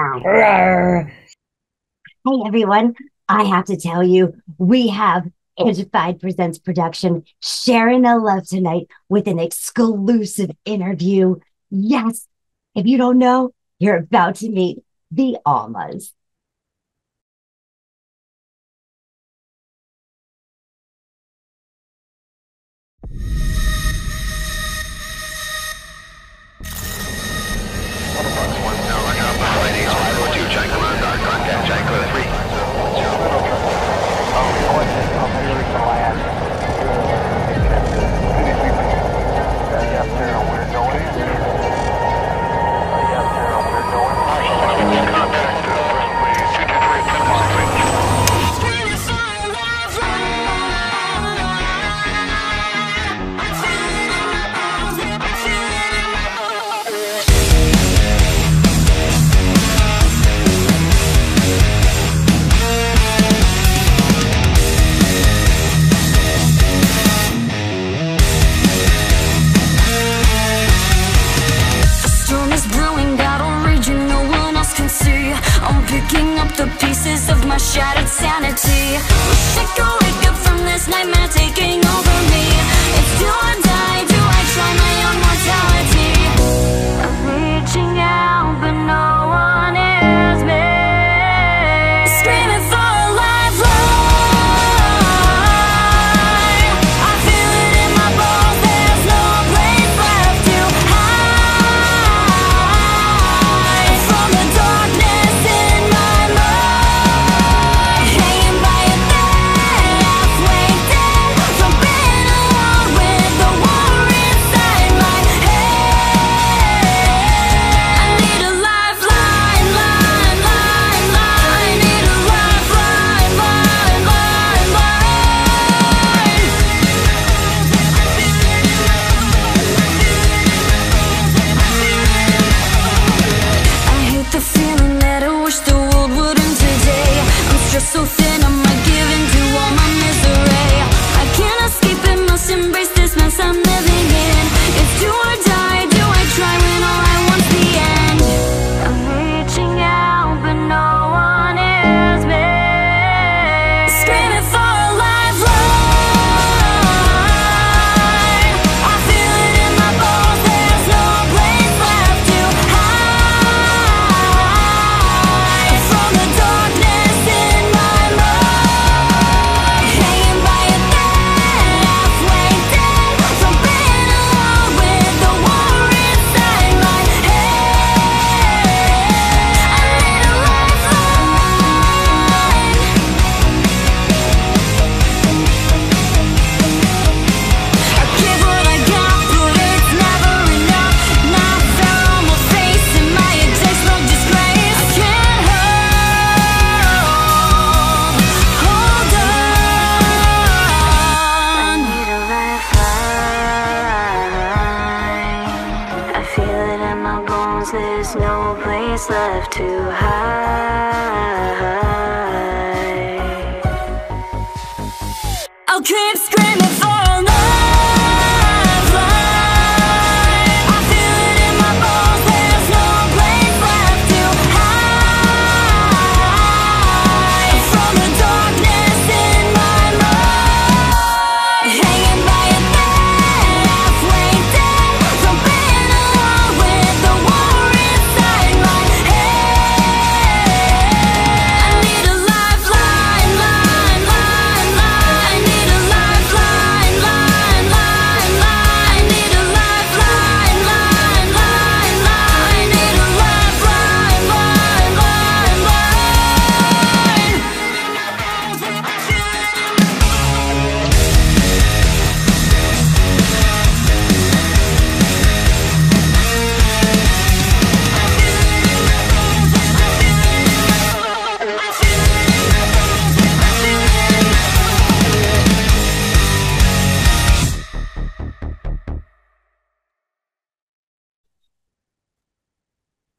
Hey everyone, I have to tell you, we have Angified Presents production sharing a love tonight with an exclusive interview. Yes, if you don't know, you're about to meet the Almas. Picking up the pieces of my shattered sanity. Wish I could wake up from this nightmare taking over me. It's do or die, do I try my own mortality? I'm reaching out but no one hears me. Screaming for a lifeline. I feel it in my bones, there's no place left to hide from the darkness in my mind. Hanging by a thread, halfway dead from being alone with the war inside my head. I need a lifeline, line, line, line. I need a lifeline, line, line, line. I hate the feeling that I wish the world would end today. I'm stressed so thin, I might give in to all my misery. I can't escape it, must embrace this mess I'm living in. It's do or die, do I try when all I want's the end? I'm reaching out but no one hears me. Screaming for a lifeline. I feel it in my bones, there's no place left to hide from the darkness in my mind. Hanging by a thread, halfway dead from being alone with the war inside my head. I need a lifeline. I give what I got, but it's never enough. Now fell on my face in my intentional disgrace. I can't hold on. I need a lifeline. I feel it in my bones, there's no place left to hide. I'll keep screaming for a lifeline. I feel it in my bones, there's no place left to hide from the darkness in my mind. Hanging by a thread, halfway dead from being alone with the war inside my head. I need a lifeline, line, line, line. I need a lifeline, line, line, line. I need a lifeline, line, line, line. I need a lifeline, line, line, line.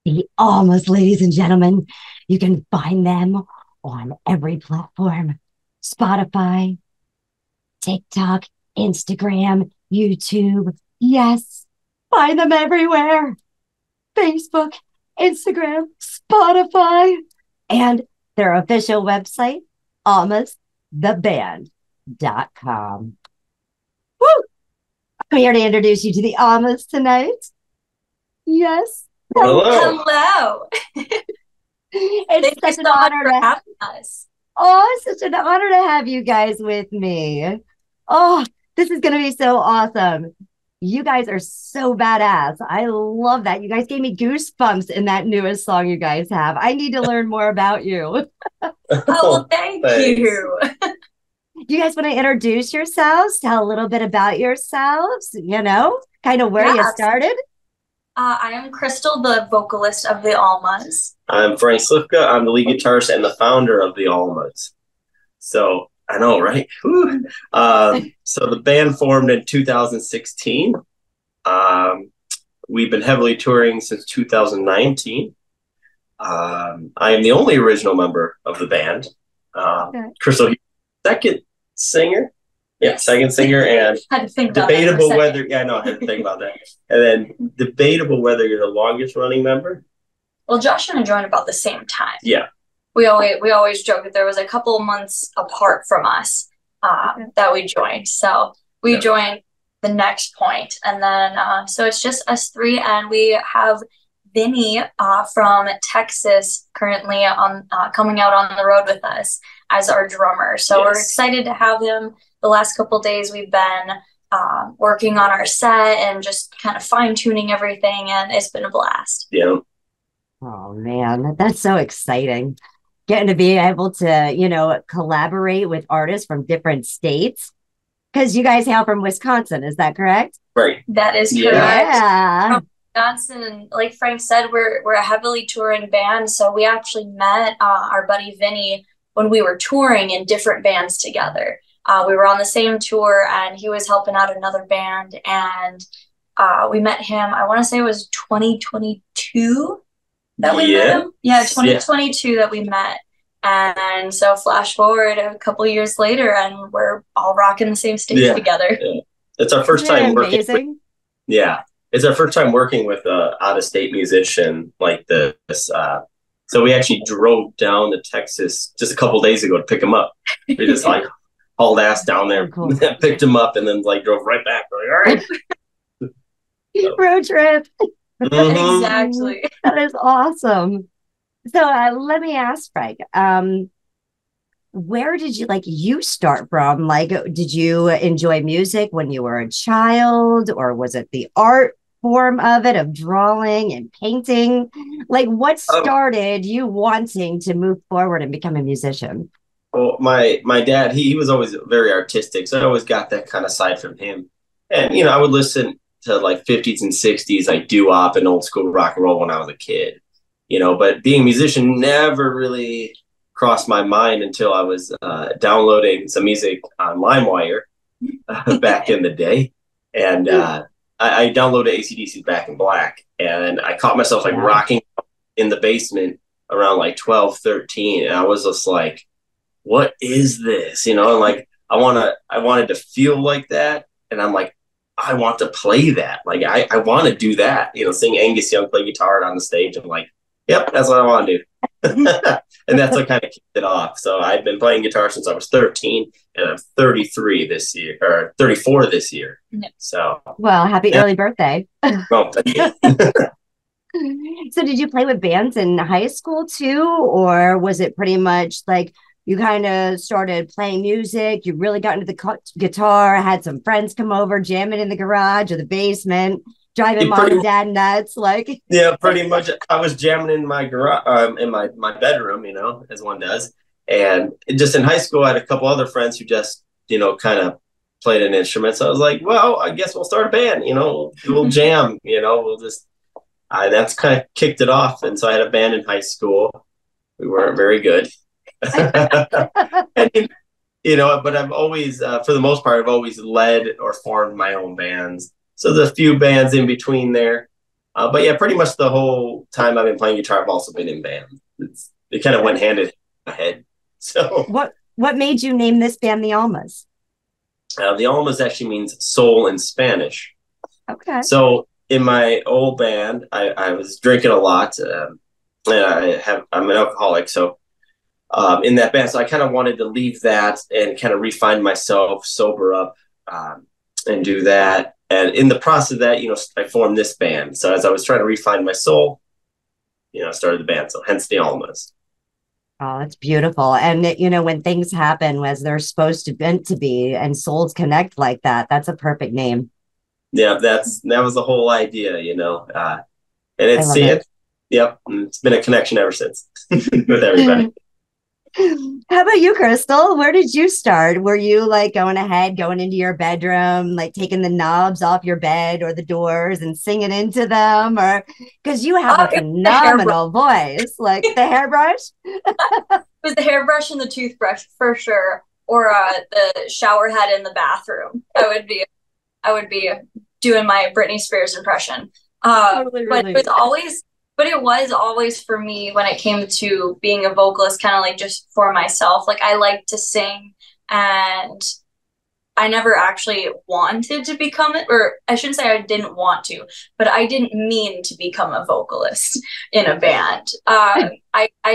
The Almas, ladies and gentlemen. You can find them on every platform: Spotify, TikTok, Instagram, YouTube. Yes, find them everywhere. Facebook, Instagram, Spotify, and their official website, almastheband.com. Woo! I'm here to introduce you to the Almas tonight. Yes. Hello. It's such an honor to have us. Oh, it's such an honor to have you guys with me. Oh, this is going to be so awesome. You guys are so badass. I love that. You guys gave me goosebumps in that newest song you guys have. I need to learn more about you. Well, thank you. Do you guys want to introduce yourselves? Tell a little bit about yourselves, kind of where you started? I am Crystal, the vocalist of the Almas. I'm Frank Slifka. I'm the lead guitarist and the founder of the Almas. So, I know, right? So the band formed in 2016. We've been heavily touring since 2019. I am the only original member of the band. Crystal, second singer. Yeah, second singer, and had to think debatable whether. Yeah, no, I had to think about that. And then debatable whether you're the longest running member. Well, Josh and I joined about the same time. Yeah, we always joke that there was a couple of months apart from us that we joined. So we joined the next point, and then so it's just us three, and we have Vinny from Texas currently on coming out on the road with us as our drummer. So we're excited to have him. The last couple of days we've been working on our set and just kind of fine-tuning everything, and it's been a blast. Yeah. Oh, man, that's so exciting. Getting to be able to, collaborate with artists from different states. Because you guys hail from Wisconsin, is that correct? Right. That is correct. Yeah. From Wisconsin, like Frank said, we're a heavily touring band, so we actually met our buddy Vinny when we were touring in different bands together. We were on the same tour, and he was helping out another band, and we met him, I want to say it was 2022 that we met him. Yeah, 2022 that we met. And so flash forward a couple of years later, and we're all rocking the same stage together. Yeah. It's our first time working. It's our first time working with an out-of-state musician like this. So we actually drove down to Texas just a couple of days ago to pick him up. We just hauled ass down there, picked him up, and then drove right back. We're like, all right. Road trip. Exactly. That is awesome. So let me ask, Frank, where did you start from? Did you enjoy music when you were a child, or was it the art form of it, of drawing and painting? What started you wanting to move forward and become a musician? Well, my dad, he was always very artistic, so I always got that kind of side from him. And, I would listen to 50s and 60s, doo-wop and old school rock and roll when I was a kid, but being a musician never really crossed my mind until I was downloading some music on LimeWire back in the day. And I downloaded AC/DC's Back in Black, and I caught myself rocking in the basement around 12, 13. And I was just like, what is this? And I wanted to feel like that. And I'm like, I want to play that. I want to do that, sing Angus Young play guitar on the stage. I'm like, yep, that's what I want to do. And that's what kind of kicked it off. So I've been playing guitar since I was 13, and I'm 33 this year, or 34 this year. So, well, happy early birthday. Well, thank you. So did you play with bands in high school too, or was it pretty much you kind of started playing music, you really got into the guitar, had some friends come over, jamming in the garage or the basement, driving mom and dad nuts? Yeah, pretty much. I was jamming in my garage, in my bedroom, as one does. And just in high school, I had a couple other friends who just, kind of played an instrument. So I was like, well, I guess we'll start a band, we'll jam, we'll just, that's kind of kicked it off. And so I had a band in high school. We weren't very good. And, but I've always, for the most part, I've always led or formed my own bands. So there's a few bands in between there. But yeah, pretty much the whole time I've been playing guitar, I've also been in bands. It kind of went hand in hand. So what made you name this band the Almas? The Almas actually means soul in Spanish. Okay. So in my old band, I was drinking a lot, and I'm an alcoholic, so in that band, so I kind of wanted to leave that and kind of refine myself, sober up, and do that. And in the process of that, I formed this band. So as I was trying to refine my soul, I started the band. So hence the Almas. Oh, it's beautiful. And when things happen as they're supposed to meant to be and souls connect like that, that's a perfect name. Yeah, that was the whole idea, and it's yep, it's been a connection ever since with everybody. How about you, Crystal? Where did you start? Were you like going into your bedroom, like taking the knobs off your bed or the doors and singing into them? Or because you have a phenomenal voice, like the hairbrush? It was the hairbrush and the toothbrush for sure, or the shower head in the bathroom. I would be doing my Britney Spears impression. Totally but it was always for me when it came to being a vocalist, kind of like just for myself. Like I like to sing, and I never actually wanted to become it, or I shouldn't say I didn't want to, but I didn't mean to become a vocalist in a band. I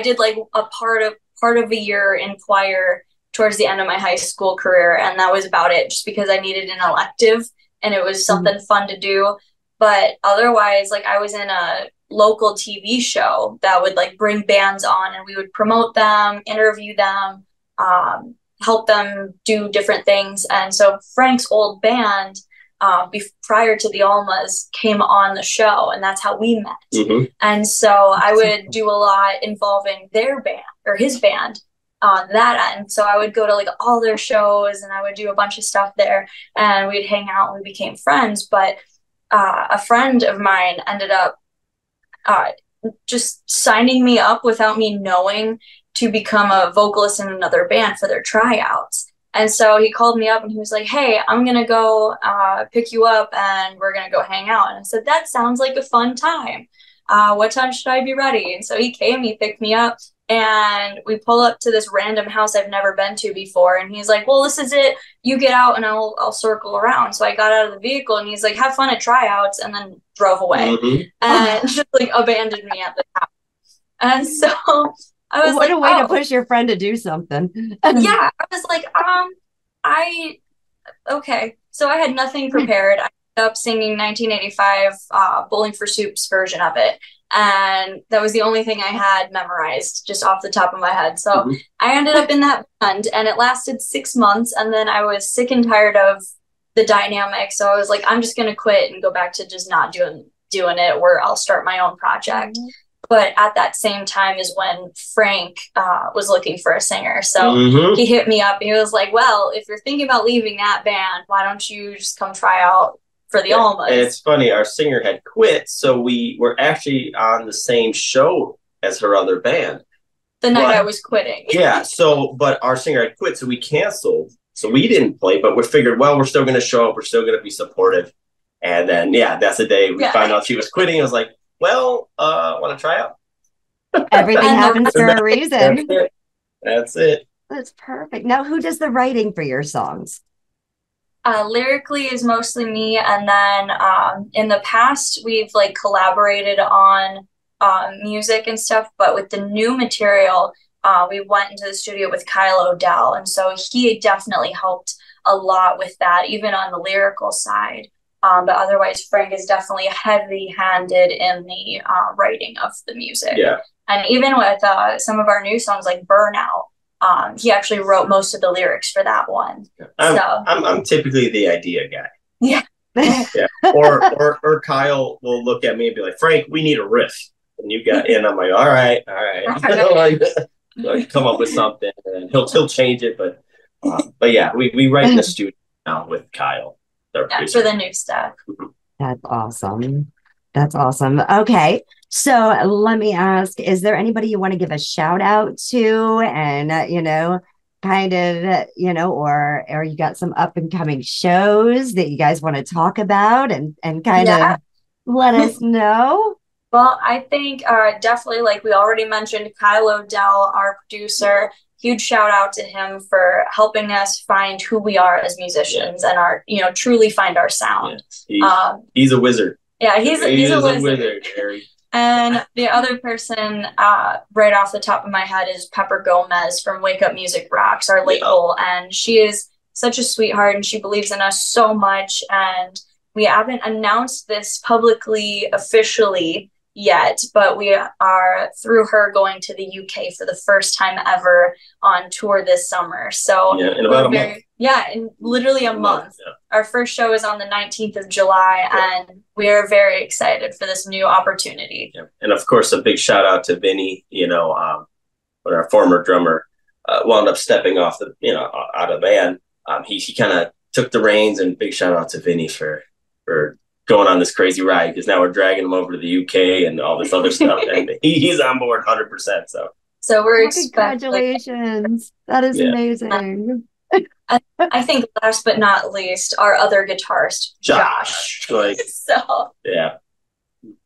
did like a part of a year in choir towards the end of my high school career, and that was about it, just because I needed an elective and it was something fun to do. But otherwise, like I was in a local TV show that would like bring bands on, and we would promote them, interview them, help them do different things. And so Frank's old band, prior to the Almas, came on the show, and that's how we met. And so I would do a lot involving their band or his band on that end. So I would go to like all their shows, and I would do a bunch of stuff there, and we'd hang out, and we became friends. But a friend of mine ended up just signing me up without me knowing to become a vocalist in another band for their tryouts. And so he called me up and he was like, "Hey, I'm going to go pick you up and we're going to go hang out." And I said, "That sounds like a fun time. What time should I be ready?" And so he came, he picked me up, and we pull up to this random house I've never been to before. And he's like, "Well, this is it. You get out and I'll circle around." So I got out of the vehicle and he's like, "Have fun at tryouts," and then drove away and just like abandoned me at the house. And so I was what a way to push your friend to do something. Yeah, I was like, okay. So I had nothing prepared. I ended up singing 1985 Bowling for Soup's version of it. And that was the only thing I had memorized just off the top of my head. So I ended up in that band, and it lasted 6 months. And then I was sick and tired of the dynamic. So I was like, I'm just going to quit and go back to just not doing it, where I'll start my own project. But at that same time is when Frank was looking for a singer. So he hit me up and he was like, "Well, if you're thinking about leaving that band, why don't you just come try out for the Almas?" And it's funny, our singer had quit, so we were actually on the same show as her other band. The night I was quitting. Yeah, but our singer had quit, so we canceled. So we didn't play, but we figured, well, we're still going to show up. We're still going to be supportive. And then, that's the day we found out she was quitting. I was like, well, want to try out? Everything happens for a reason. That's it. That's perfect. Now, who does the writing for your songs? Lyrically is mostly me, and then in the past we've like collaborated on music and stuff. But with the new material, we went into the studio with Kile Odell, and so he definitely helped a lot with that, even on the lyrical side. But otherwise, Frank is definitely heavy-handed in the writing of the music. Yeah. And even with some of our new songs like Burnout, he actually wrote most of the lyrics for that one. I'm typically the idea guy. Yeah. Yeah. Or Kyle will look at me and be like, "Frank, we need a riff." And I'm like, all right. Like, come up with something, and he'll change it. But yeah, we write in the studio now with Kyle. For the new stuff. That's awesome. That's awesome. Okay. So let me ask, is there anybody you want to give a shout out to, and, kind of, or you got some up and coming shows that you guys want to talk about and kind of let us know? Well, I think definitely, like we already mentioned, Kyle Odell, our producer. Huge shout out to him for helping us find who we are as musicians and truly find our sound. He's a wizard. Yeah, he's a wizard. Harry. And the other person, right off the top of my head, is Pepper Gomez from Wake Up Music Rocks, our label. And she is such a sweetheart, and she believes in us so much. And we haven't announced this publicly, officially yet, but we are, through her, going to the UK for the first time ever on tour this summer. So yeah, in about a month. Yeah, in literally a month. Yeah. Our first show is on the 19th of July, and we are very excited for this new opportunity. Yeah. And of course, a big shout out to Vinny, when our former drummer wound up stepping off out of the band. He kind of took the reins, and big shout out to Vinny for going on this crazy ride, because now we're dragging him over to the UK and all this other stuff, and he's on board 100%. So we're congratulations. That is amazing. I think last but not least, our other guitarist, Josh. So yeah,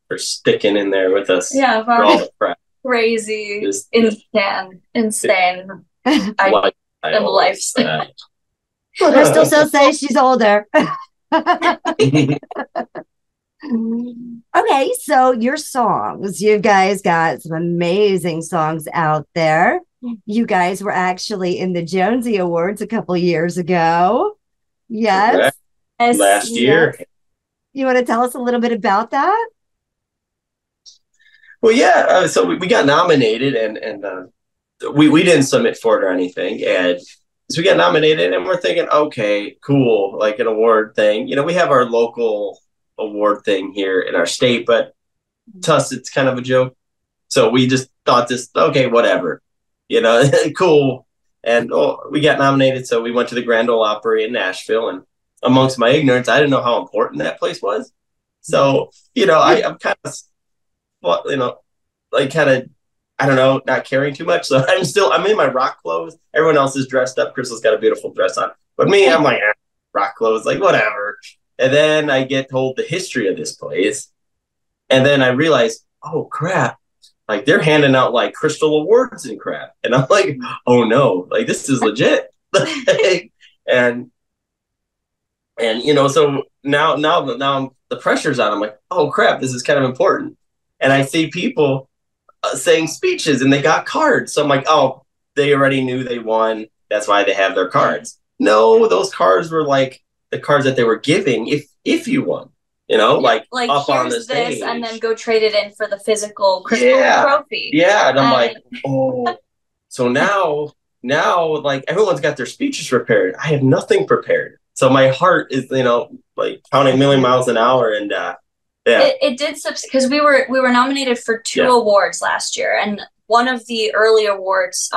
for sticking in there with us. Yeah, for all the crap. Crazy, insane. Lifestyle. Crystal still says she's older. Okay, so your songs, you guys got some amazing songs out there. You guys were actually in the Jonesy Awards a couple years ago. Yes. Last year. You want to tell us a little bit about that? Well, yeah. So we got nominated, and we didn't submit for it or anything. And so we got nominated, and we're thinking, okay, cool, like an award thing. We have our local award thing here in our state, but to us, it's kind of a joke. So we just thought okay, whatever. Cool. And we got nominated, so we went to the Grand Ole Opry in Nashville, and amongst my ignorance, I didn't know how important that place was. So, I'm kind of, I don't know, not caring too much. So I'm in my rock clothes. Everyone else is dressed up. Crystal's got a beautiful dress on. But me, I'm like, rock clothes, like whatever. And then I get told the history of this place. And then I realize, oh, crap. Like, they're handing out, like, crystal awards and crap. And I'm like, oh, no. Like, this is legit. and so now the pressure's on. I'm like, oh, crap, this is kind of important. And I see people saying speeches, and they got cards. So I'm like, oh, they already knew they won. That's why they have their cards. No, those cards were, like, the cards that they were giving if you won. Like up on the stage. This, and then go trade it in for the physical crystal trophy. Yeah, and I'm like, oh. So now, like, everyone's got their speeches prepared. I have nothing prepared. So my heart is, like, pounding a million miles an hour, and it did because we were nominated for 2 awards last year, and one of the early awards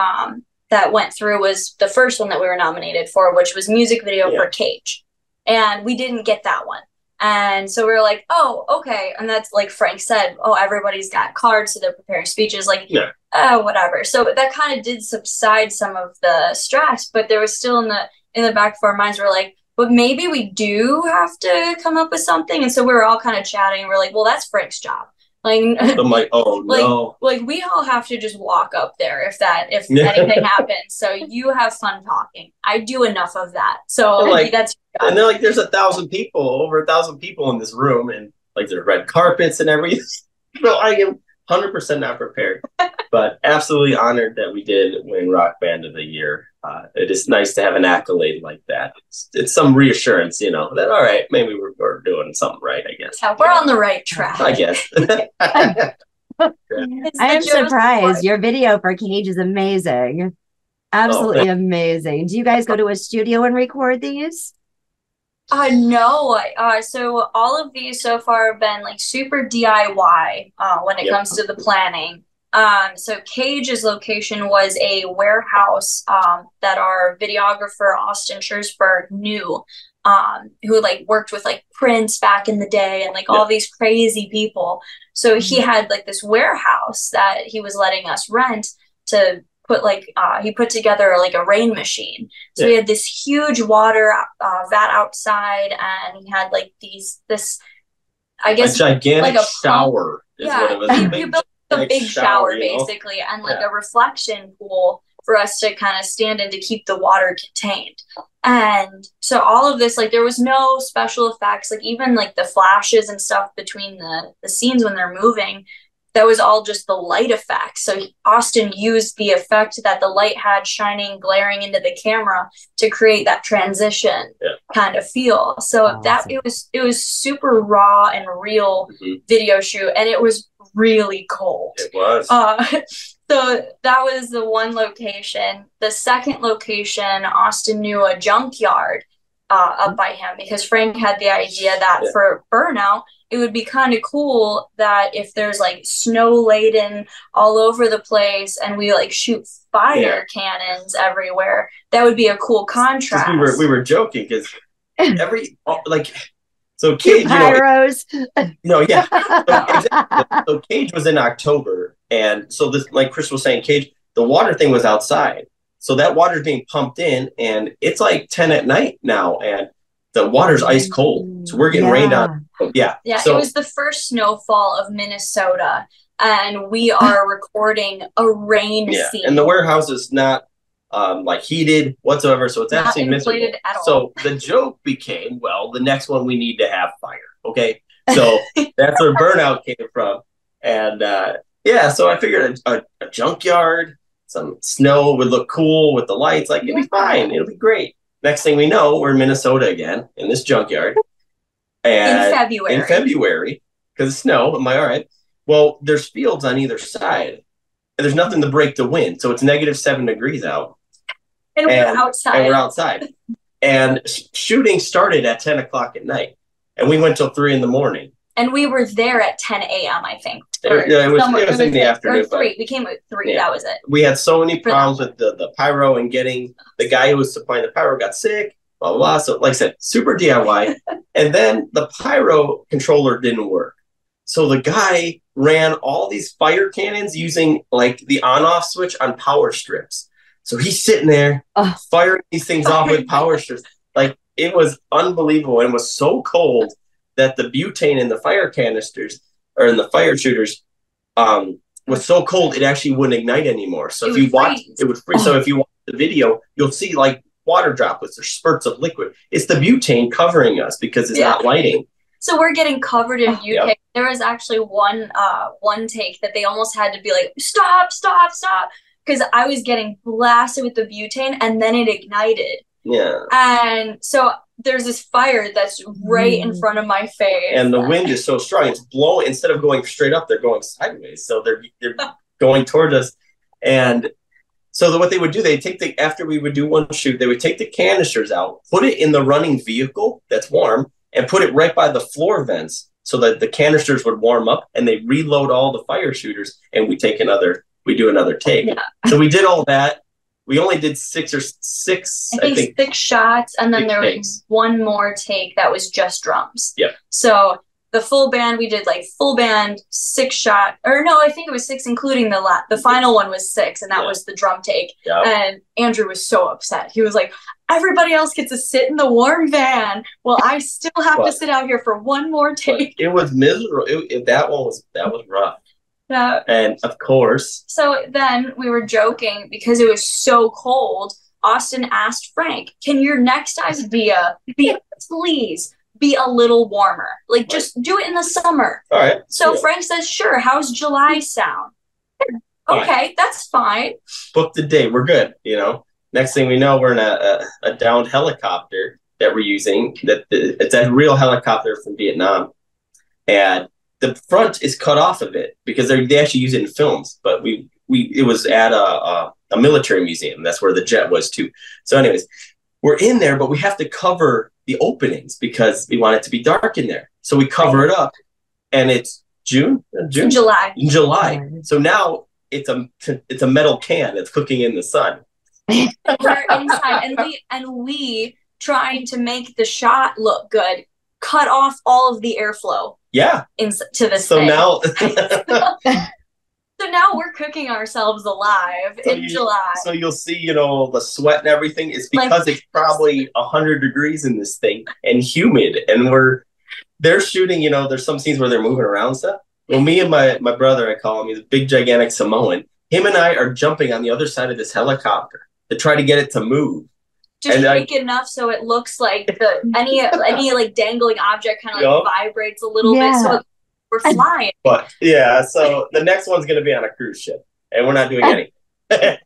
that went through was the first one that we were nominated for, which was music video for Cage, and we didn't get that one. And so we were like, oh, okay. And that's like Frank said, oh, everybody's got cards, so they're preparing speeches, like, whatever. So that kind of did subside some of the stress, but there was still in the back of our minds, we're like, but maybe we do have to come up with something. And so we were all kind of chatting, and we're like, well, that's Frank's job. Like, I'm like, oh, no. Like, we all have to just walk up there if anything happens. So you have fun talking. I do enough of that. So that's your job. And they're like, there's over 1,000 people in this room, and like there's red carpets and everything. So I am 100% not prepared, but absolutely honored that we did win Rock Band of the Year. It is nice to have an accolade like that. It's some reassurance, that, all right, maybe we're doing something right, I guess. Yeah, we're on the right track. I guess. I am surprised. Your video for Cage is amazing. Absolutely amazing. Do you guys go to a studio and record these? No. So all of these so far have been like super DIY when it comes to the planning. So Cage's location was a warehouse that our videographer Austin Scherzberg knew, who like worked with like Prince back in the day and like all these crazy people. So he had like this warehouse that he was letting us rent to put like he put together like a rain machine. So we had this huge water vat outside, and he had like this I guess a gigantic like a shower. Is what it was. You built a big shower basically, and like a reflection pool for us to kind of stand in to keep the water contained. And so all of this, like, there was no special effects, like even like the flashes and stuff between the scenes when they're moving, that was all just the light effect. So Austin used the effect that the light had shining, glaring into the camera to create that transition kind of feel. So that it was super raw and real video shoot, and it was really cold. It was. So that was the one location. The second location, Austin knew a junkyard up by him, because Frank had the idea that for Burnout, it would be kind of cool that if there's like snow laden all over the place and we like shoot fire cannons everywhere, that would be a cool contrast. We were joking because so Cage, pyros. So Cage was in October, and so this, like Chris was saying, Cage, the water thing was outside. So that water's being pumped in, and it's like 10 at night now, and the water's ice cold. So we're getting rained on. Yeah, so, it was the first snowfall of Minnesota, and we are recording a rain scene. And the warehouse is not like heated whatsoever, so it's not absolutely miserable. At all. So the joke became, well, the next one we need to have fire. Okay, so that's where Burnout came from, and so I figured a junkyard. Some snow would look cool with the lights. Like, it'll be fine. It'll be great. Next thing we know, we're in Minnesota again, in this junkyard. And in February, because of snow. Am I all right? Well, there's fields on either side, and there's nothing to break the wind. So it's -7 degrees out. And we're outside. And shooting started at 10 o'clock at night. And we went till 3 in the morning. And we were there at 10 a.m., I think. It was in the afternoon. 3. We came at 3. That was it. We had so many problems with the pyro, and getting the guy who was supplying the pyro got sick, blah, blah, blah. So, like I said, super DIY. And then the pyro controller didn't work. So the guy ran all these fire cannons using like the on-off switch on power strips. So he's sitting there firing these things off with power strips. Like, it was unbelievable, and it was so cold that the butane in the fire canisters or in the fire shooters was so cold it actually wouldn't ignite anymore. So if you watch, it would freeze. So if you watch the video, you'll see like water droplets or spurts of liquid. It's the butane covering us because it's not lighting. So we're getting covered in butane. Yep. There was actually one take that they almost had to be like, stop, because I was getting blasted with the butane, and then it ignited. Yeah. And so there's this fire that's right in front of my face. And the wind is so strong. It's blowing. Instead of going straight up, they're going sideways. So they're going toward us. And so what they would do, after we would do one shoot, they would take the canisters out, put it in the running vehicle that's warm, and put it right by the floor vents so that the canisters would warm up, and they reload all the fire shooters, and we do another take. Yeah. So we did all that. We only did six, I think 6 shots, and then there was one more take that was just drums. Yep. So the full band, we did like full band 6 shot, or no, I think it was 6, including the final one was 6, and that was the drum take. Yep. And Andrew was so upset. He was like, everybody else gets to sit in the warm van, while I still have to sit out here for one more take. It was miserable. That was rough. Yeah. And of course. So then we were joking because it was so cold. Austin asked Frank, can your next idea please be a little warmer? Like, just do it in the summer. All right. So Frank says, sure. How's July sound? Okay, that's fine. Book the day. We're good. Next thing we know, we're in a downed helicopter that we're using. It's a real helicopter from Vietnam. And the front is cut off of it because they actually use it in films, but it was at a military museum. That's where the jet was too. So anyways, we're in there, but we have to cover the openings because we want it to be dark in there. So we cover it up, and it's July. So now it's a metal can that's cooking in the sun. We're inside, and we trying to make the shot look good, cut off all of the airflow. Yeah. To this thing. Now so now we're cooking ourselves alive in July. So you'll see, the sweat and everything is because it's probably 100 degrees in this thing and humid, and they're shooting, there's some scenes where they're moving around stuff. Well, me and my brother, I call him, he's a big gigantic Samoan. him and I are jumping on the other side of this helicopter to try to get it to move. Just shake enough so it looks like any like dangling object kind of like vibrates a little bit, so we're flying. But yeah, so the next one's going to be on a cruise ship, and we're not doing anything. That's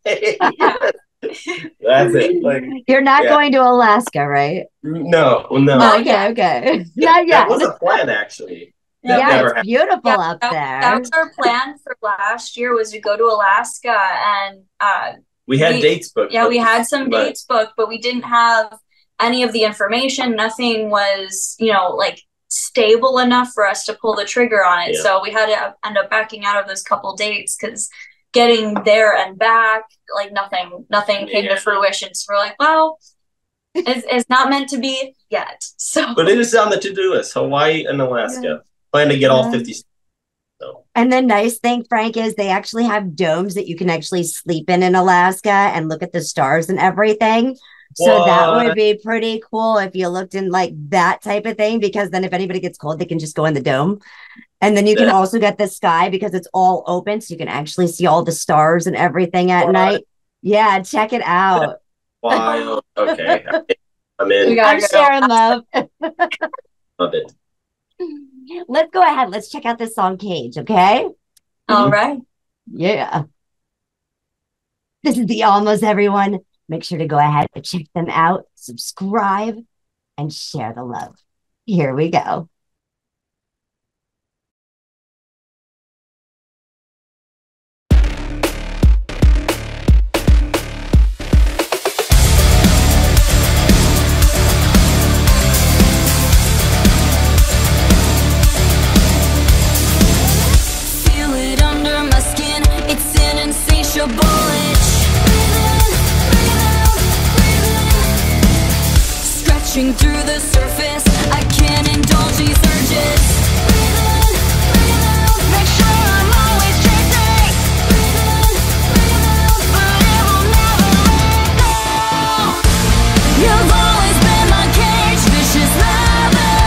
it. Like, you're not going to Alaska, right? No. Okay. That was a plan, actually. It's beautiful up there. That was our plan for last year, was to go to Alaska, and we had dates booked. Yeah, we had some dates booked, but we didn't have any of the information. Nothing was, like stable enough for us to pull the trigger on it. Yeah. So we had to end up backing out of those couple dates because getting there and back, like nothing came to fruition. So we're like, well, it's not meant to be yet. So, but it is on the to-do list. Hawaii and Alaska. Yeah. Plan to get all 50. So. And the nice thing, Frank, is they actually have domes that you can actually sleep in Alaska and look at the stars and everything. So that would be pretty cool if you looked in like that type of thing, because then if anybody gets cold, they can just go in the dome. And then you can also get the sky because it's all open. So you can actually see all the stars and everything at night. Yeah, check it out. Wild. Okay. I'm in. I'm sharing love. Love it. Let's go ahead. Let's check out this song, Cage, okay? All right. Yeah. This is the Almas, everyone. Make sure to go ahead and check them out, subscribe, and share the love. Here we go. Through the surface, I can't indulge these urges. Make sure I'm always chasing, but it will never let go. You've always been my cage, vicious lover.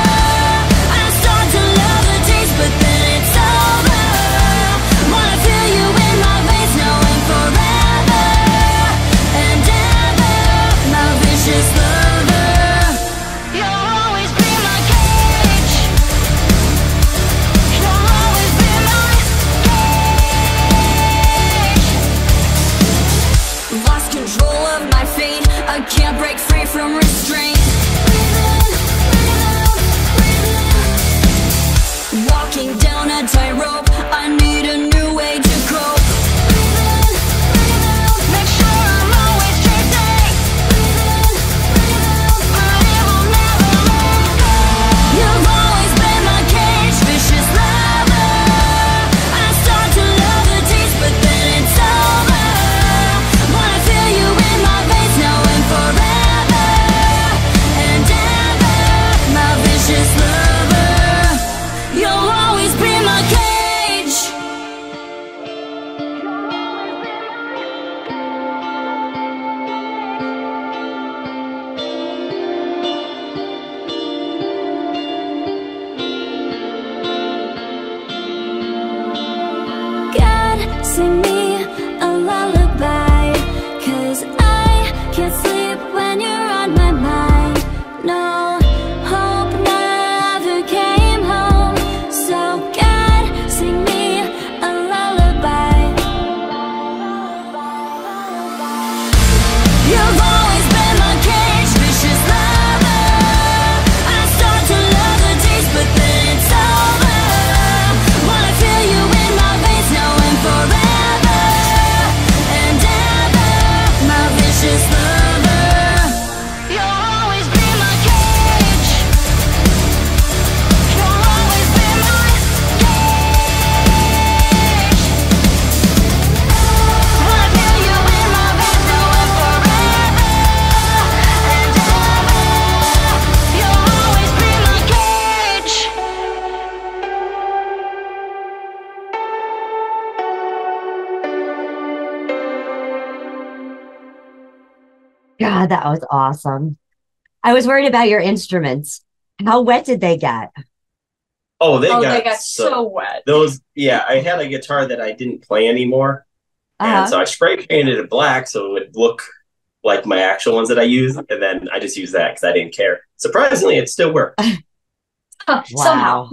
I start to love the taste, but then it's over. Wanna feel you in my veins, knowing forever and ever, my vicious lover. I can't break free from restraint. Walking down a tightrope, I need a new way to cope. Make sure I'm always chasing, but it will never let go. You've always been my cage, vicious lover. I start to love the taste, but then it's over. Wanna feel you in my veins, knowing forever and ever, my vicious lover. You'll always be my cage. God, sing me a lullaby, 'cause I can't sleep when you're on my mind. No hope never came home, so God, sing me a lullaby. You've always been my cage, vicious lover. I start to love the taste, but then it's over. Wanna feel you in my veins, knowing forever and ever, my vicious lover. You'll always be my cage. You'll always be my cage. Wanna feel you in my veins, knowing forever and ever. You'll always be my cage. God, that was awesome. I was worried about your instruments. How wet did they get? Oh, they They got got so wet. those. Yeah, I had a guitar that I didn't play anymore, And so I spray painted it black so it would look like my actual ones that I use. And then I just used that because I didn't care. Surprisingly, it still worked. Wow.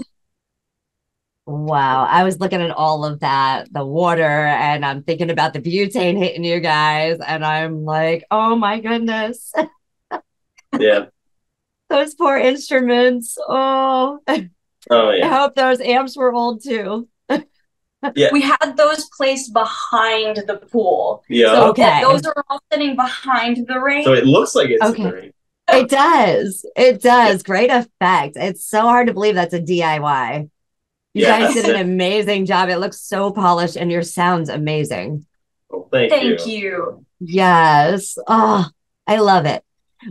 Wow. I was looking at all of that, the water, and I'm thinking about the butane hitting you guys. And I'm like, oh my goodness. Yeah. Those poor instruments. Oh. Oh, yeah. I hope those amps were old too. Yeah. We had those placed behind the pool. Yeah. So Okay. those are all sitting behind the ring. So it looks like it's Okay. in the ring. It does. It does. Great effect. It's so hard to believe that's a DIY. You guys did an amazing job. It looks so polished and your sound's amazing. Well, thank you. Yes. Oh, I love it.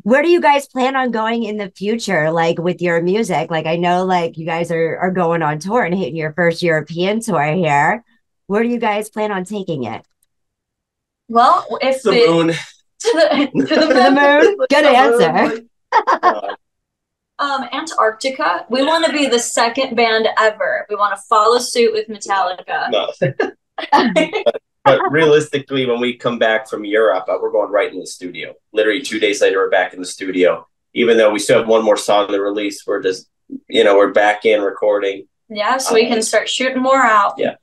Where do you guys plan on going in the future? Like with your music? Like I know like you guys are going on tour and hitting your first European tour here. Where do you guys plan on taking it? Well, if The moon. to the To the moon? Good answer. Antarctica. We want to be the second band ever. We want to follow suit with Metallica. No. But realistically, when we come back from Europe, we're going right in the studio. Literally 2 days later, we're back in the studio. Even though we still have one more song to release, we're just, we're back in recording. Yeah, so we can start shooting more out. Yeah.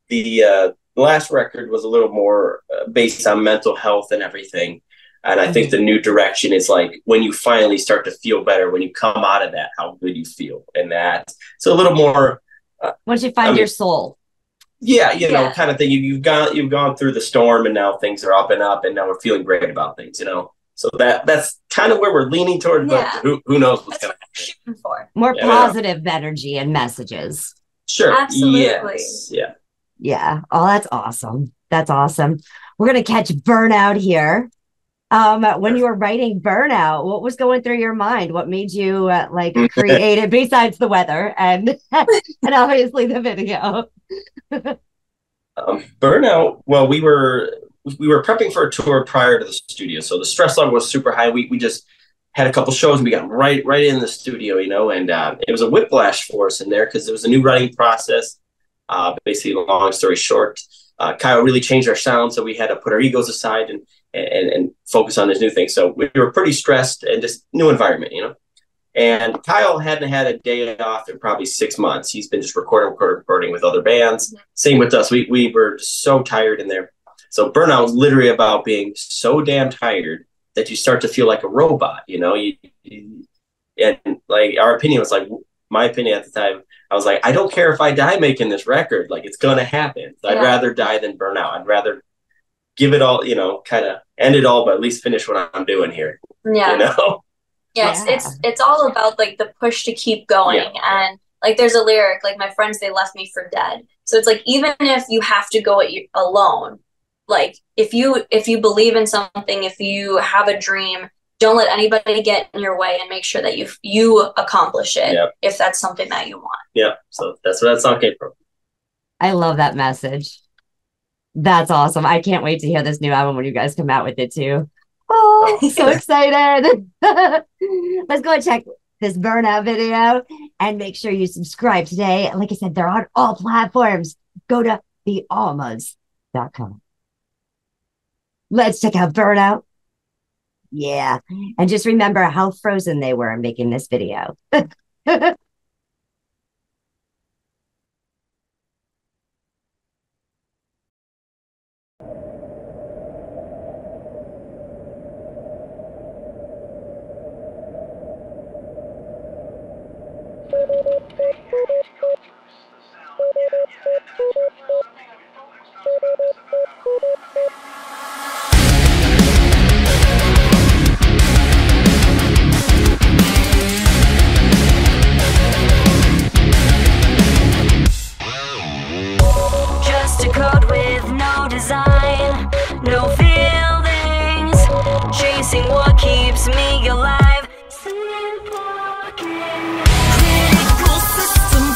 The last record was a little more based on mental health and everything. And I think the new direction is like when you finally start to feel better, when you come out of that, how good you feel. And that's a little more. Once you find your soul. Yeah, kind of thing. You've gone through the storm, and now things are up, and now we're feeling great about things. So that's kind of where we're leaning toward. But who knows what's going to happen? Shooting for More positive energy and messages. Sure. Absolutely. Yes. Yeah. Yeah. Oh, that's awesome. That's awesome. We're gonna catch Burnout here. When you were writing Burnout, what was going through your mind? What made you create it besides the weather and and obviously the video? Burnout. Well, we were prepping for a tour prior to the studio, so the stress level was super high. We just had a couple shows and we got right in the studio, and it was a whiplash for us in there because it was a new writing process. Basically, long story short, Kyle really changed our sound, so we had to put our egos aside and focus on this new thing. So we were pretty stressed and just new environment, And Kyle hadn't had a day off in probably 6 months. He's been just recording with other bands. Same with us. We were so tired in there. So Burnout was literally about being so damn tired that you start to feel like a robot, and like our opinion was like, my opinion at the time, I was like, I don't care if I die making this record. Like, it's going to happen. So I'd rather die than burn out. I'd rather give it all, kind of end it all, but at least finish what I'm doing here. Yeah. Yes, it's all about like the push to keep going. And like there's a lyric, like my friends, they left me for dead. So it's like, even if you have to go it alone, like if you believe in something, if you have a dream, don't let anybody get in your way and make sure that you accomplish it if that's something that you want. Yeah. So that's where that song came from. I love that message. That's awesome. I can't wait to hear this new album when you guys come out with it too. Oh, so excited. Let's go and check this Burnout video and make sure you subscribe today. Like I said, they're on all platforms. Go to thealmas.com. Let's check out Burnout. Yeah. And just remember how frozen they were making this video. Just a code with no design, no feelings, chasing what keeps me alive. Critical system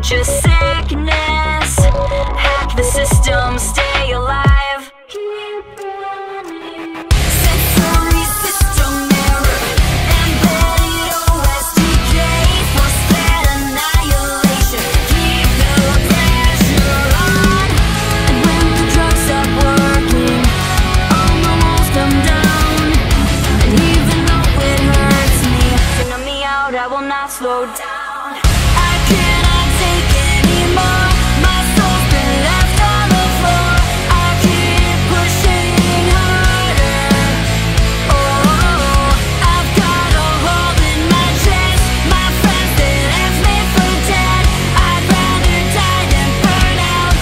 just sickness. Hack the system, stay alive. Keep running. Sensory system error. Embedded OSTJ for spread annihilation. Keep the pressure on. And when the drugs stop working, all the walls come down. And even though it hurts me, sending me out, I will not slow down. I cannot take anymore. My soul's been left on the floor. I keep pushing harder. Oh, I've got a hole in my chest. My friends, they left me for dead. I'd rather die than burn out.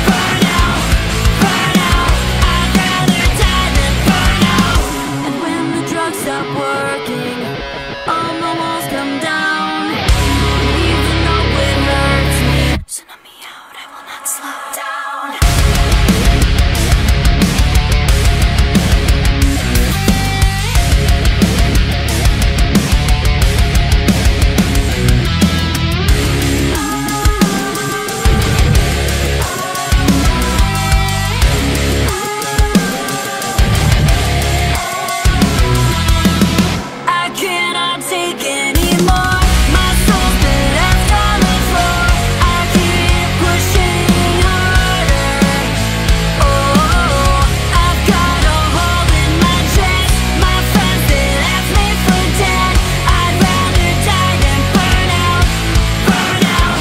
Burn out, burn out. I'd rather die than burn out. And when the drugs stop working, all the walls come down. Even though it hurts me, sending me out, I will not slow down. I cannot take anymore. My soul's been left on the floor. I keep pushing harder. Oh, I've got a hole in my chest. My friends, they left me for dead. I'd rather die than burn out. Burn out,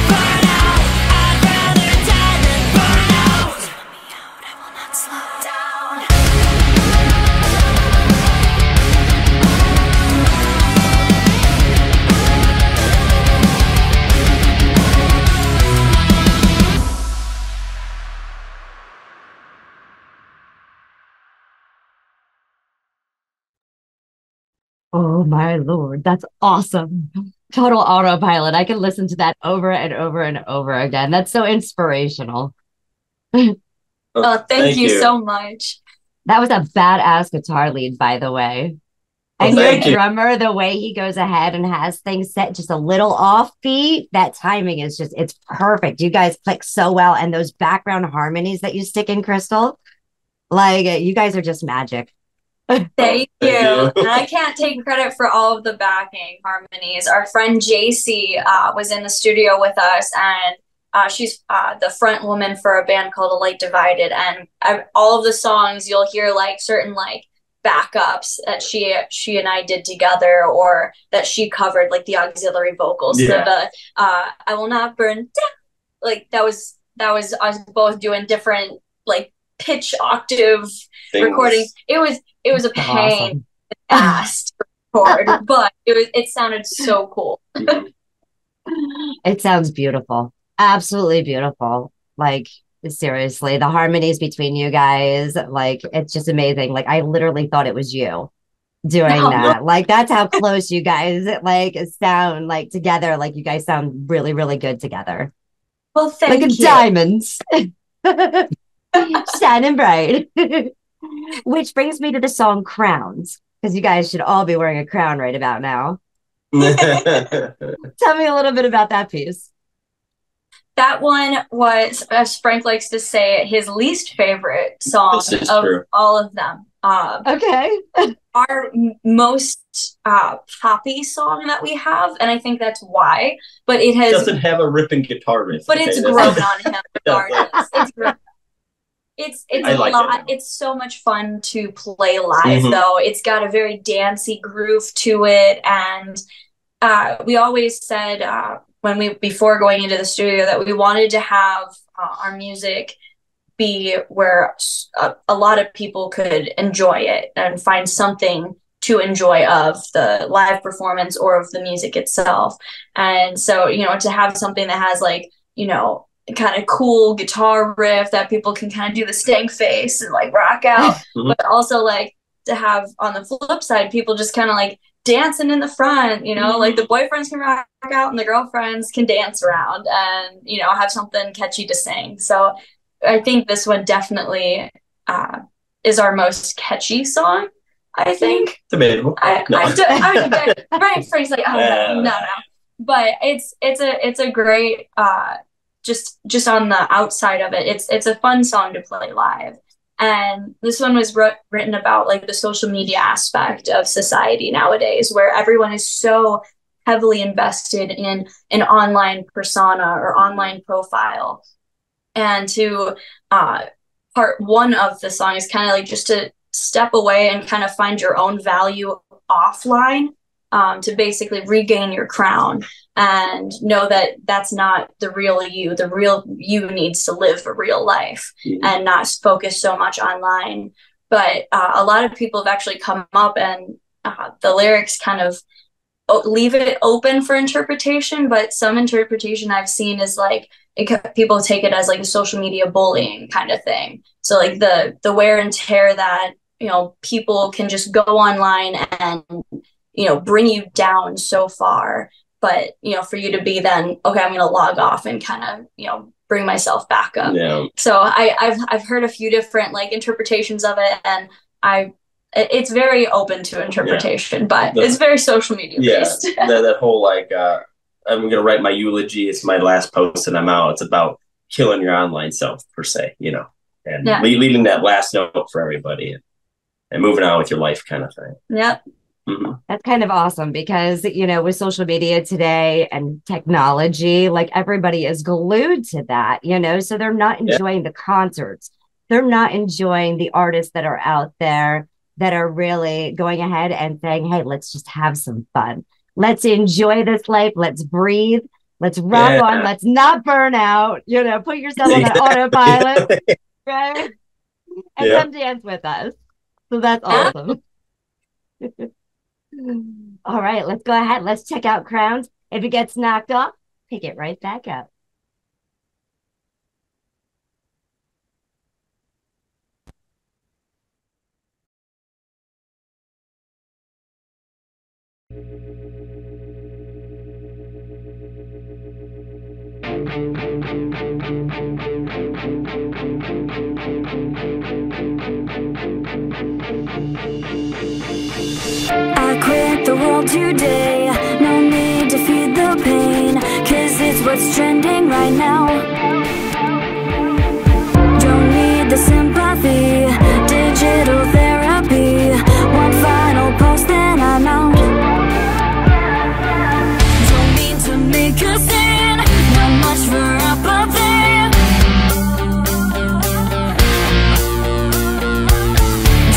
burn out. I'd rather die than burn out. Sending me out, I will not slow down. Oh my Lord, that's awesome. Total autopilot. I can listen to that over and over and over again. That's so inspirational. Oh, thank you so much. That was a badass guitar lead, by the way. Well, And your thank you. drummer, the way he goes ahead and has things set just a little offbeat, that timing is just, it's perfect. You guys click so well. And those background harmonies that you stick in, Crystal, like you guys are just magic. Thank you. you. And I can't take credit for all of the backing harmonies. Our friend JC was in the studio with us, and she's the front woman for a band called A Light Divided. And all of the songs you'll hear like certain like backups that she and I did together, or that she covered, like the auxiliary vocals. Yeah. So the I will not burn down. Like that was us both doing different like pitch octave Things. recording. It was a That's pain awesome. ass to record, but it sounded so cool. Mhm. It sounds beautiful. Absolutely beautiful. Like, seriously, the harmonies between you guys, like, it's just amazing. Like, I literally thought it was you doing No. that. Like, that's how close you guys, like, sound, like, together. Like, you guys sound really, really good together. Well, thank Like you. diamonds. Shining bright. Which brings me to the song Crowns, because you guys should all be wearing a crown right about now. Tell me a little bit about that piece. That one was, as Frank likes to say, his least favorite song This is of true. all of them. Okay. Our most poppy song that we have, and I think that's why, but it has, Doesn't have a ripping guitar riff. but okay? it's That's- grown on him regardless. It's grown. It's I a like lot. it. It's so much fun to play live, Mhm. though. It's got a very dancey groove to it, and we always said before going into the studio that we wanted to have our music be where a lot of people could enjoy it and find something to enjoy of the live performance or of the music itself. And so, to have something that has like, kind of cool guitar riff that people can kind of do the stank face and like rock out, Mhm. but also like to have on the flip side, people just kind of like dancing in the front, like the boyfriends can rock out and the girlfriends can dance around and, have something catchy to sing. So I think this one definitely is our most catchy song, I think. Debatable. Frank's like, oh, no. but it's a great just on the outside of it, it's a fun song to play live. And this one was written about like the social media aspect of society nowadays, where everyone is so heavily invested in an online persona or online profile. And to part one of the song is kind of like just to step away and kind of find your own value offline, to basically regain your crown and know that that's not the real you. The real you needs to live a real life and not focus so much online. But a lot of people have actually come up and the lyrics kind of leave it open for interpretation, but some interpretation I've seen is like people take it as like a social media bullying kind of thing. So like the wear and tear that, you know, people can just go online and, you know, bring you down so far. But, you know, for you to be then, okay, I'm going to log off and kind of, you know, bring myself back up. Yeah. So I've heard a few different like interpretations of it, and it's very open to interpretation, but it's very social media based. that whole like, I'm going to write my eulogy. It's my last post and I'm out. It's about killing your online self per se, you know, and leaving that last note for everybody and moving on with your life kind of thing. Yep. Mm-hmm. That's kind of awesome because, you know, with social media today and technology, like everybody is glued to that, you know, so they're not enjoying the concerts. They're not enjoying the artists that are out there that are really going ahead and saying, hey, let's just have some fun. Let's enjoy this life. Let's breathe. Let's rock on. Let's not burn out. You know, put yourself on that autopilot, right? And come dance with us. So that's awesome. All right, let's go ahead. Let's check out Crowns. If it gets knocked off, pick it right back up. I quit the world today, no need to feed the pain, 'cause it's what's trending right now. Don't need the sympathy, digital therapy, one final post then I'm out. Don't mean to make a scene, not much for apathy.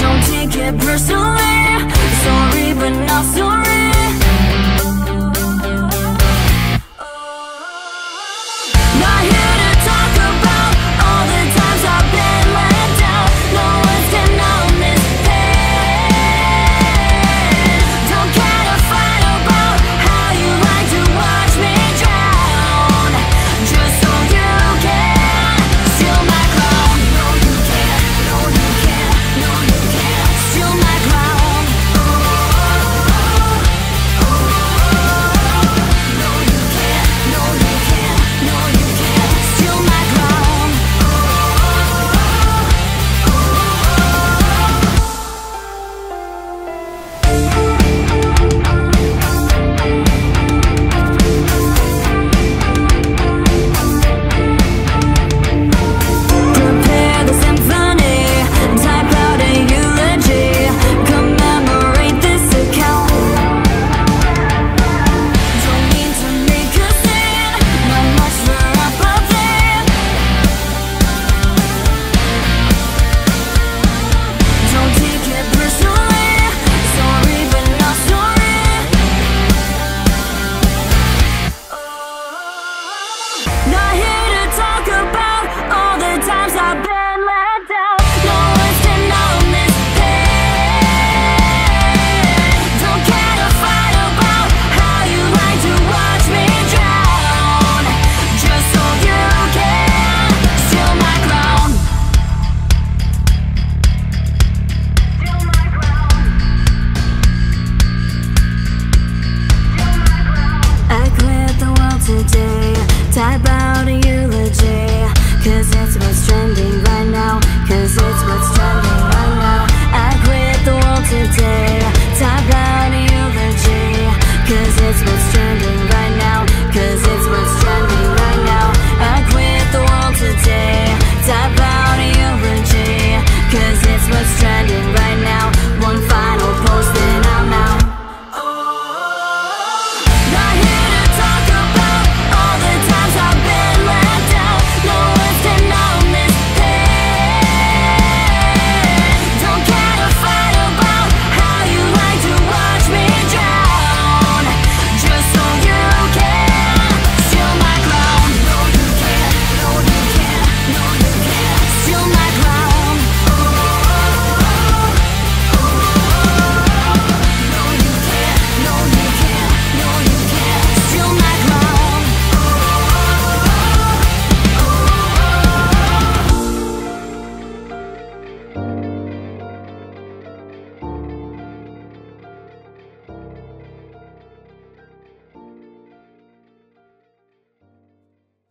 Don't take it personally, sorry but not sorry. Not here to talk about all the times I've been let down. No one's gonna know this pain. Don't care to fight about how you like to watch me drown, just so you can steal my crown. No you can't, no you can't, no you can't steal my crown.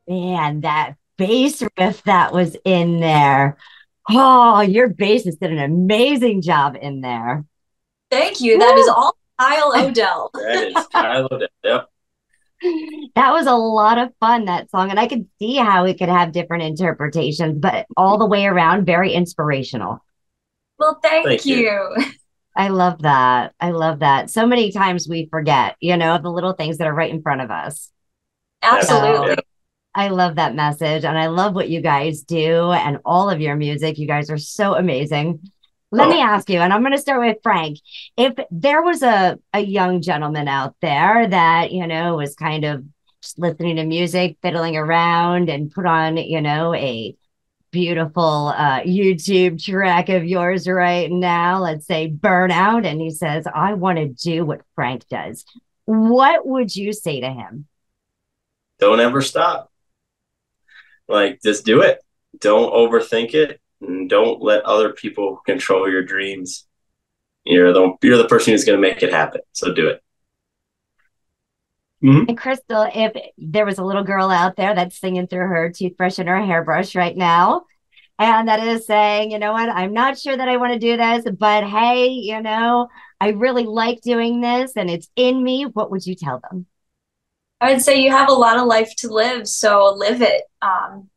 Man, that bass riff that was in there. Oh, your bassist did an amazing job in there. Thank you. Woo! That is all Kyle Odell. That is Kile. Yep. That was a lot of fun, that song. And I could see how it could have different interpretations, but all the way around, very inspirational. Well, thank you. you. I love that. I love that. So many times we forget, of the little things that are right in front of us. Absolutely. So, I love that message. And I love what you guys do and all of your music. You guys are so amazing. Let me ask you, and I'm going to start with Frank. If there was a young gentleman out there that, was kind of just listening to music, fiddling around, and put on, a beautiful YouTube track of yours right now, let's say Burnout, and he says, I want to do what Frank does, what would you say to him? Don't ever stop. Like, just do it. Don't overthink it. And don't let other people control your dreams. You're the person who's going to make it happen. So do it. Mm-hmm. And Crystal, if there was a little girl out there that's singing through her toothbrush and her hairbrush right now, and that is saying, you know what, I'm not sure that I want to do this, but hey, I really like doing this and it's in me, what would you tell them? I would say you have a lot of life to live, so live it.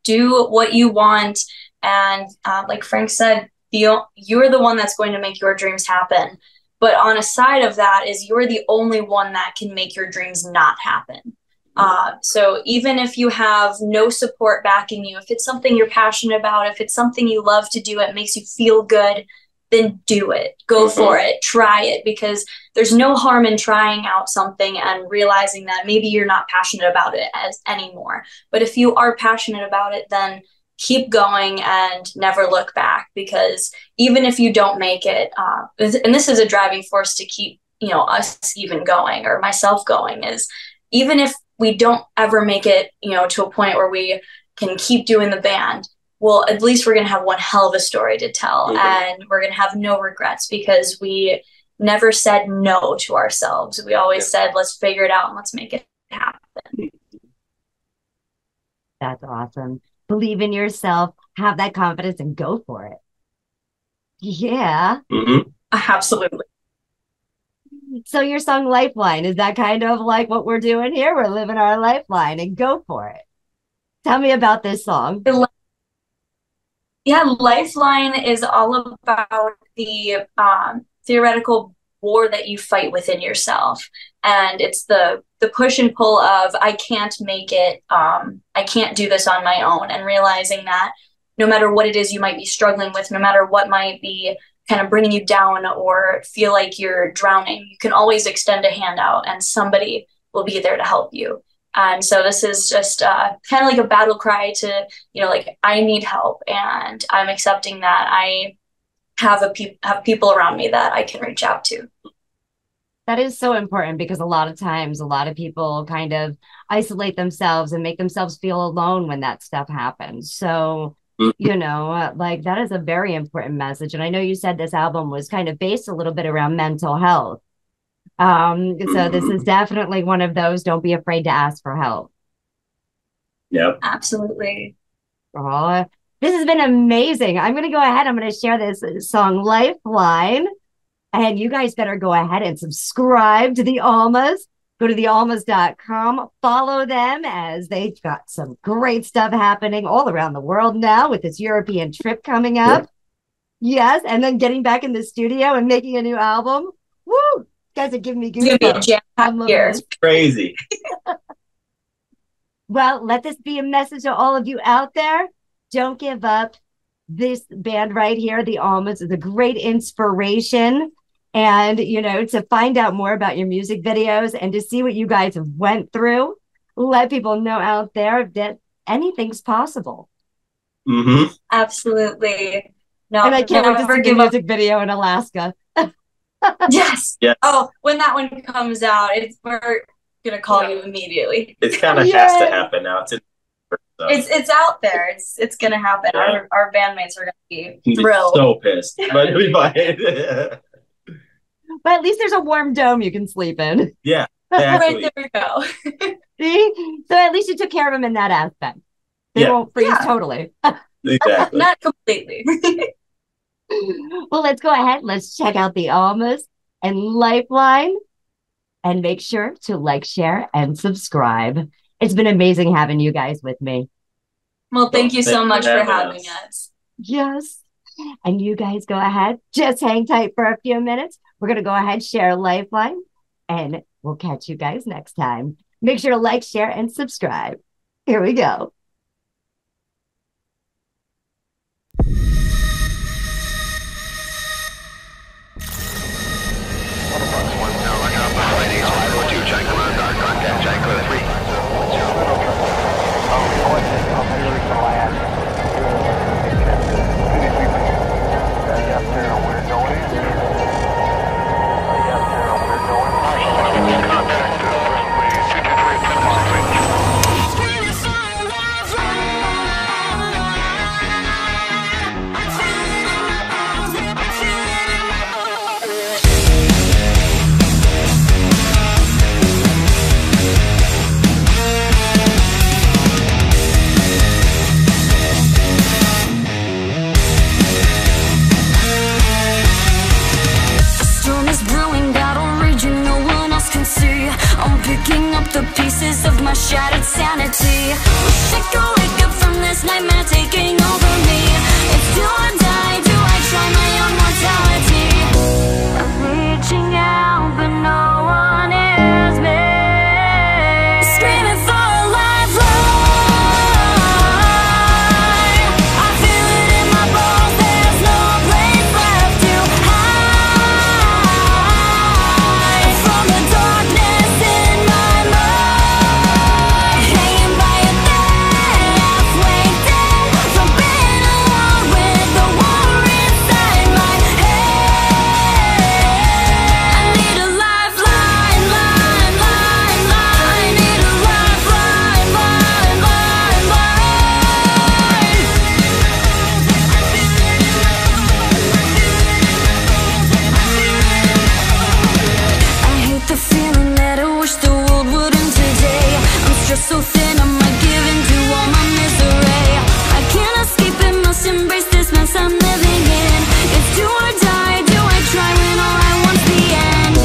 Do what you want. And like Frank said, you're the one that's going to make your dreams happen. But on a side of that is you're the only one that can make your dreams not happen. So even if you have no support backing you, if it's something you're passionate about, if it's something you love to do, it makes you feel good, then do it. Go for it. Try it, because there's no harm in trying out something and realizing that maybe you're not passionate about it anymore. But if you are passionate about it, then keep going and never look back, because even if you don't make it, and this is a driving force to keep, us even going, or myself going, is even if we don't ever make it, to a point where we can keep doing the band, well, at least we're going to have one hell of a story to tell, and we're going to have no regrets, because we never said no to ourselves. We always said, let's figure it out and let's make it happen. That's awesome. Believe in yourself, have that confidence, and go for it. Yeah. Absolutely. So your song Lifeline, is that kind of like what we're doing here? We're living our lifeline, and go for it. Tell me about this song. Yeah, Lifeline is all about the theoretical war that you fight within yourself. And it's the push and pull of, I can't make it, I can't do this on my own, and realizing that no matter what it is you might be struggling with, no matter what might be kind of bringing you down or feel like you're drowning, you can always extend a hand out and somebody will be there to help you. And so this is just kind of like a battle cry to, like, I need help, and I'm accepting that I have people around me that I can reach out to. That is so important, because a lot of times, a lot of people kind of isolate themselves and make themselves feel alone when that stuff happens. So, like, that is a very important message. And I know you said this album was kind of based a little bit around mental health. So this is definitely one of those, don't be afraid to ask for help. Yep. Absolutely. Oh, this has been amazing. I'm going to go ahead. I'm going to share this song Lifeline. And you guys better go ahead and subscribe to the Almas. Go to thealmas.com. Follow them, as they've got some great stuff happening all around the world now with this European trip coming up. Yes. And then getting back in the studio and making a new album. Woo! You guys are giving me goosebumps. It's crazy. Well, let this be a message to all of you out there. Don't give up. This band right here, the Almas, is a great inspiration. And, to find out more about your music videos and to see what you guys went through, let people know out there that anything's possible. Absolutely. No, and I can't wait to see the music video in Alaska. Yes. Oh, when that one comes out, we're going to call you immediately. It kind of has to happen now. It's out there. It's going to happen. Yeah. Our bandmates are going to be thrilled. So pissed. But it'll be fine. But at least there's a warm dome you can sleep in. Yeah, exactly. Right, there we go. See? So at least you took care of them in that aspect. They won't freeze totally. Exactly. Not completely. Well, let's go ahead. Let's check out the Almas and Lifeline. And make sure to like, share, and subscribe. It's been amazing having you guys with me. Well, thank you so much for having us. Yes. And you guys go ahead. Just hang tight for a few minutes. We're going to go ahead, share Lifeline, and we'll catch you guys next time. Make sure to like, share, and subscribe. Here we go. Picking up the pieces of my shattered sanity. Wish I could wake up from this nightmare taking over me. It's do or die, do I try my own mortality? I'm reaching out, but no one hears me. Screaming for a lifeline. I feel it in my bones, there's no place left to hide from the darkness in my mind. Hanging by a thread, halfway down from being alone with the war inside my head. I need a lifeline, line, line, line. I need a lifeline, line, line, line. I hate the feeling that I wish the world would end today. I'm stressed so thin, I might give in to all my misery. I can't escape it, must embrace this mess I'm living in. It's do or die, do I try when all I want's the end?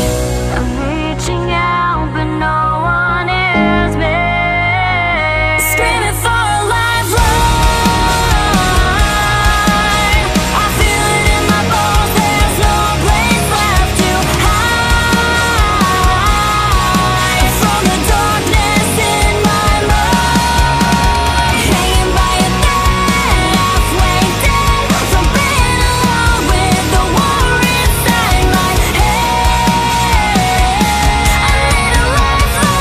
I'm reaching out, but no one hears me. Screaming for a lifeline. I feel it in my bones, there's no place left to hide from the darkness in my mind. Hanging by a thread, halfway down from being alone with the war inside my head. I need a lifeline.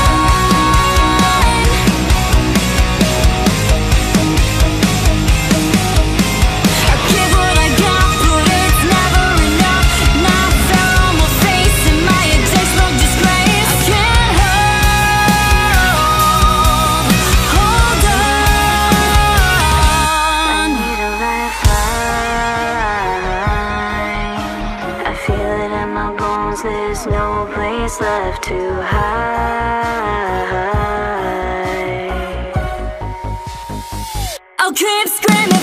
I give what I got, but it's never enough. Now fell on my face in my exhaustion disgrace. I can't hold on. I need a lifeline. I feel it in my bones, there's no place left to hide. I'll keep screaming.